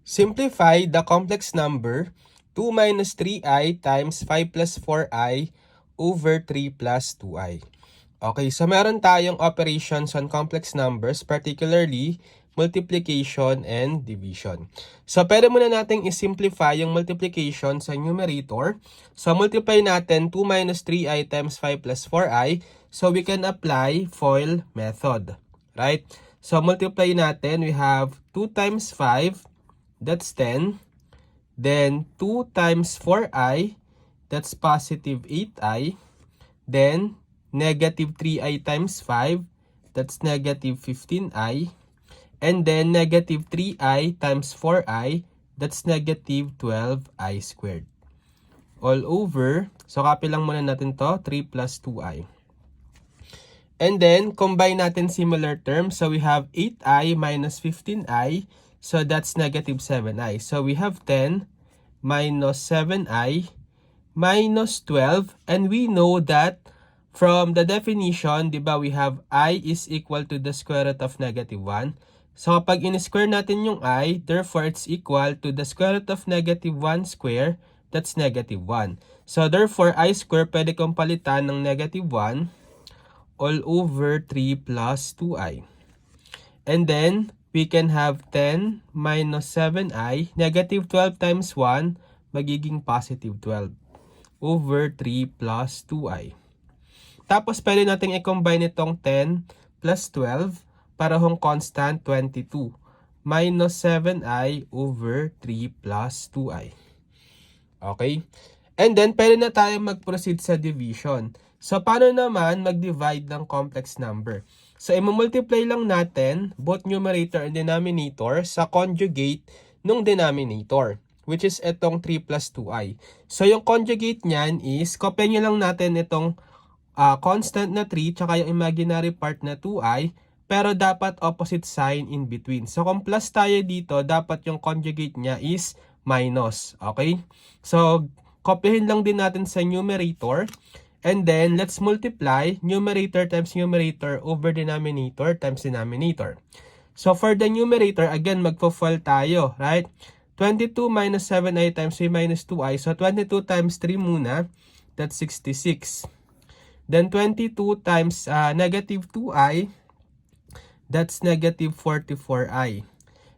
Simplify the complex number 2 minus 3i times 5 plus 4i over 3 plus 2i. Okay, so meron tayong operations on complex numbers, particularly multiplication and division. So, pwede muna natin i-simplify yung multiplication sa numerator. So, multiply natin 2 minus 3i times 5 plus 4i. So, we can apply FOIL method, right? So, multiply natin, we have 2 times 5, that's 10. Then 2 times 4i, that's positive 8i. Then negative 3i times 5, that's negative 15i. And then negative 3i times 4i, that's negative 12i squared. All over, so copy lang muna natin to, 3 plus 2i. And then, combine natin similar terms. So, we have 8i minus 15i. So, that's negative 7i. So, we have 10 minus 7i minus 12. And we know that from the definition, di ba, we have I is equal to the square root of negative 1. So, kapag in-square natin yung I, therefore, it's equal to the square root of negative 1 square. That's negative 1. So, therefore, I square pwede kong palitan ng negative 1 all over 3 plus 2i. And then, we can have 10 minus 7i. Negative 12 times 1, magiging positive 12 over 3 plus 2i. Tapos, pwede natin i-combine itong 10 plus 12 para hong constant 22 minus 7i over 3 plus 2i. Okay? And then, pwede na tayo mag-proceed sa division. So, paano naman mag-divide ng complex number? So, i-multiply lang natin both numerator and denominator sa conjugate ng denominator, which is itong 3 plus 2i. So, yung conjugate niyan is, kopya nyo lang natin itong constant na 3 tsaka yung imaginary part na 2i, pero dapat opposite sign in between. So, kung plus tayo dito, dapat yung conjugate niya is minus. Okay? So, kopyahin lang din natin sa numerator. And then, let's multiply numerator times numerator over denominator times denominator. So, for the numerator, again, magpo-FOIL tayo, right? 22 minus 7i times 3 minus 2i. So, 22 times 3 muna. That's 66. Then, 22 times negative 2i. That's negative 44i.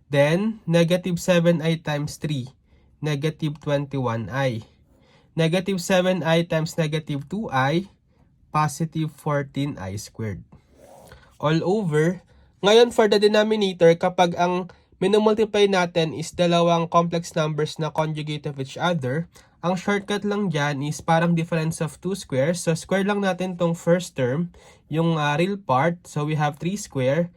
Then, negative 7i times 3. Negative 21i. Negative 7i times negative 2i, positive 14i squared. All over. Ngayon, for the denominator, kapag ang minumultiply natin is dalawang complex numbers na conjugate of each other, ang shortcut lang dyan is parang difference of 2 squares. So, square lang natin tong first term, yung real part. So, we have 3 square.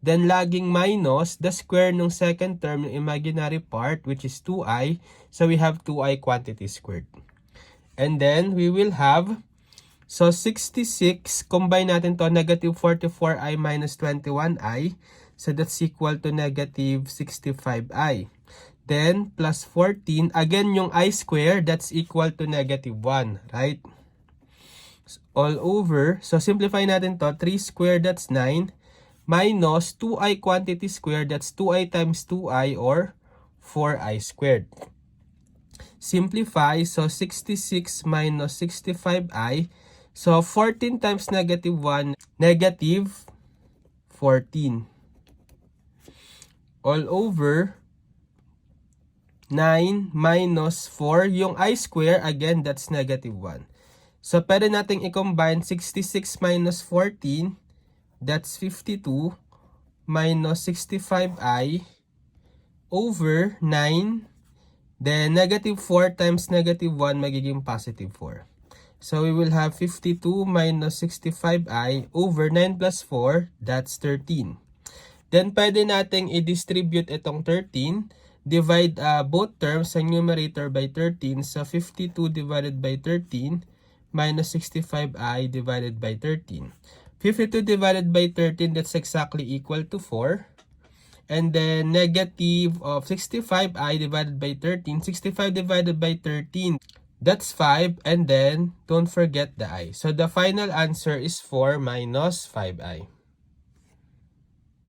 Then, laging minus the square ng second term, yung imaginary part, which is 2i. So, we have 2i quantity squared. And then, we will have, so 66, combine natin to, negative 44i minus 21i. So, that's equal to negative 65i. Then, plus 14, again, yung I square, that's equal to negative 1, right? All over, so simplify natin to, 3 square, that's 9, minus 2i quantity squared, that's 2i times 2i or 4i squared. Simplify, so 66 minus 65i. So 14 times negative 1, negative 14. All over 9 minus 4. Yung I square, again, that's negative 1. So pwede nating i-combine 66 minus 14, that's 52, minus 65i over 9. Then, negative 4 times negative 1 magiging positive 4. So, we will have 52 minus 65i over 9 plus 4, that's 13. Then, pwede nating i-distribute itong 13. Divide both terms sa numerator by 13. So, 52 divided by 13 minus 65i divided by 13. 52 divided by 13, that's exactly equal to 4. And then, negative of 65i divided by 13. 65 divided by 13, that's 5. And then, don't forget the I. So, the final answer is 4 minus 5i.